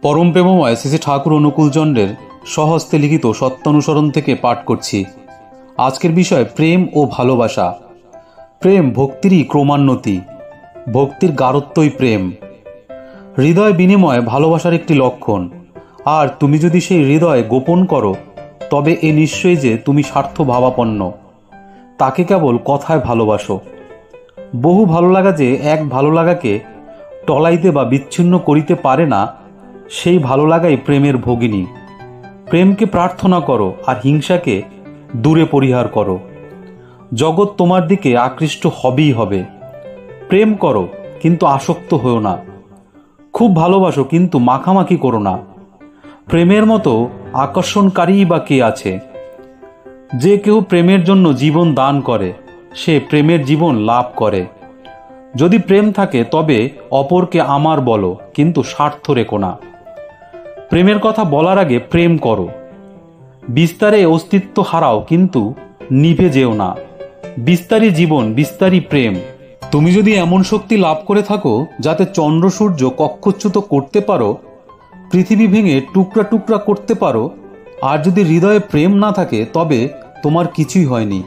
পরম প্রেমময় শ্রী ঠাকুর অনুকূলচন্দ্রের স্বহস্তে লিখিত সত্যানুসরণ থেকে পাঠ করছি। আজকের বিষয় প্রেম ও ভালোবাসা। প্রেম ভক্তিরই ক্রমান্নতি, ভক্তির গাঢ়ত্বই প্রেম। হৃদয় বিনিময় ভালোবাসার একটি লক্ষণ। আর তুমি যদি সেই হৃদয় গোপন করো, তবে এ নিশ্চয়ই যে তুমি স্বার্থ ভাবাপন্ন। তাকে কেবল কথায় ভালোবাসো। বহু ভালো লাগা যে এক ভালো লাগাকে টলাইতে বা বিচ্ছিন্ন করিতে পারে না, সেই ভালো লাগাই প্রেমের ভগিনী। প্রেমকে প্রার্থনা করো আর হিংসাকে দূরে পরিহার করো। জগৎ তোমার দিকে আকৃষ্ট হবেই হবে। প্রেম করো কিন্তু আসক্ত হও না। খুব ভালোবাসো কিন্তু মাখামাখি করো না। প্রেমের মতো আকর্ষণকারীই বা কে আছে? যে কেউ প্রেমের জন্য জীবন দান করে, সে প্রেমের জীবন লাভ করে। যদি প্রেম থাকে তবে অপরকে আমার বলো, কিন্তু স্বার্থ রেখো না। প্রেমের কথা বলার আগে প্রেম করো। বিস্তারে অস্তিত্ব হারাও কিন্তু নিভে যেও না। বিস্তারী জীবন, বিস্তারী প্রেম। তুমি যদি এমন শক্তি লাভ করে থাকো যাতে চন্দ্র সূর্য কক্ষচ্যুত করতে পারো, পৃথিবী ভেঙে টুকরা টুকরা করতে পারো, আর যদি হৃদয়ে প্রেম না থাকে তবে তোমার কিছুই হয়নি।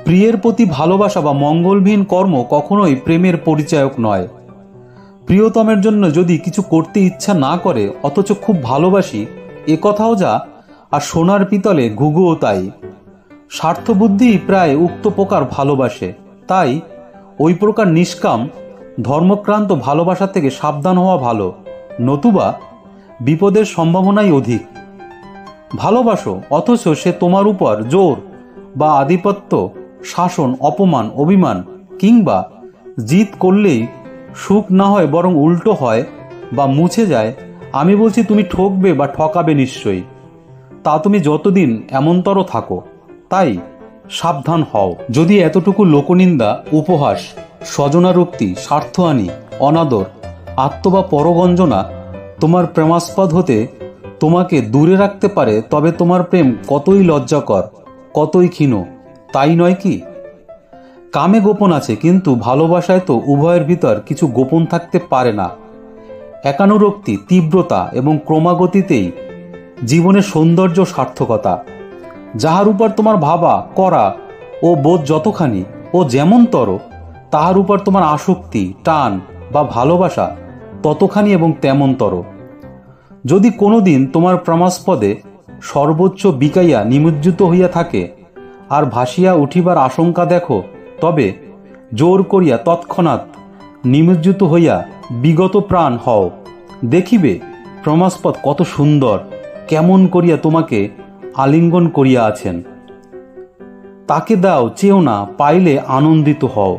প্রিয়ের প্রতি ভালোবাসা বা মঙ্গলহীন কর্ম কখনোই প্রেমের পরিচায়ক নয়। প্রিয়তমের জন্য যদি কিছু করতে ইচ্ছা না করে অথচ খুব ভালোবাসি, এ কথাও যা, আর সোনার পিতলে ঘুঘুও তাই। স্বার্থবুদ্ধি প্রায় উক্ত প্রকার ভালোবাসে। তাই ওই প্রকার নিষ্কাম ধর্মক্রান্ত ভালোবাসা থেকে সাবধান হওয়া ভালো, নতুবা বিপদের সম্ভাবনাই অধিক। ভালোবাসো অথচ সে তোমার উপর জোর বা আধিপত্য, শাসন, অপমান, অভিমান কিংবা জিদ করলেই সুখ না হয় বরং উল্টো হয় বা মুছে যায়, আমি বলছি তুমি ঠকবে বা ঠকাবে নিশ্চয়ই। তা তুমি যতদিন এমনতর থাকো। তাই সাবধান হও। যদি এতটুকু লোকনিন্দা, উপহাস, স্বজনারোক্তি, স্বার্থহানি, অনাদর, আত্ম বা পরগঞ্জনা তোমার প্রেমাস্পদ হতে তোমাকে দূরে রাখতে পারে, তবে তোমার প্রেম কতই লজ্জাকর, কতই ক্ষীণ, তাই নয় কি? কামে গোপন আছে, কিন্তু ভালোবাসায় তো উভয়ের ভিতর কিছু গোপন থাকতে পারে না। একানুরক্তি, তীব্রতা এবং ক্রমাগতিতেই জীবনের সৌন্দর্য, সার্থকতা। যাহার উপর তোমার ভাবা, করা ও বোধ যতখানি ও যেমনতর, তাহার উপর তোমার আসক্তি, টান বা ভালোবাসা ততখানি এবং তেমনতর। যদি কোনোদিন তোমার প্রেমাস্পদে সর্বোচ্চ বিকাইয়া নিমজ্জিত হইয়া থাকে আর ভাসিয়া উঠিবার আশঙ্কা দেখো, তবে জোর করিয়া তৎক্ষণাৎ নিমজ্জিত হইয়া বিগত প্রাণ হও। দেখিবে প্রেমাস্পদ কত সুন্দর, কেমন করিয়া তোমাকে আলিঙ্গন করিয়া আছেন। তাকে দাও, চেও না, পাইলে আনন্দিত হও।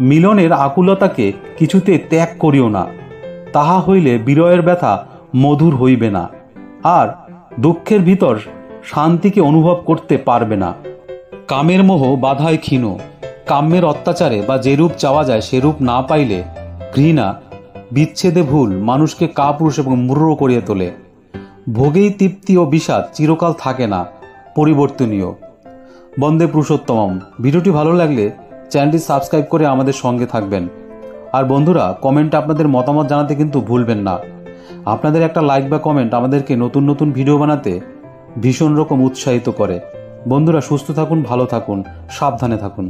মিলনের আকুলতাকে কিছুতে ত্যাগ করিও না, তাহা হইলে বিরহের ব্যথা মধুর হইবে না, আর দুঃখের ভিতর শান্তিকে অনুভব করতে পারবে না। কামের মোহ বাধায় ক্ষীণ। কাম্যের অত্যাচারে বা যেরূপ চাওয়া যায় সেরূপ না পাইলে ঘৃণা, বিচ্ছেদে ভুল মানুষকে কাপুরুষ এবং মূঢ় করিয়া তোলে। ভোগেই তৃপ্তি ও বিষাদ চিরকাল থাকে না, পরিবর্তনীয়। বন্দে পুরুষোত্তমম। ভিডিওটি ভালো লাগলে চ্যানেলটি সাবস্ক্রাইব করে আমাদের সঙ্গে থাকবেন। আর বন্ধুরা, কমেন্টে আপনাদের মতামত জানাতে কিন্তু ভুলবেন না। আপনাদের একটা লাইক বা কমেন্ট আমাদেরকে নতুন নতুন ভিডিও বানাতে ভীষণ রকম উৎসাহিত করে। বন্ধুরা, সুস্থ থাকুন, ভালো থাকুন, সাবধানে থাকুন।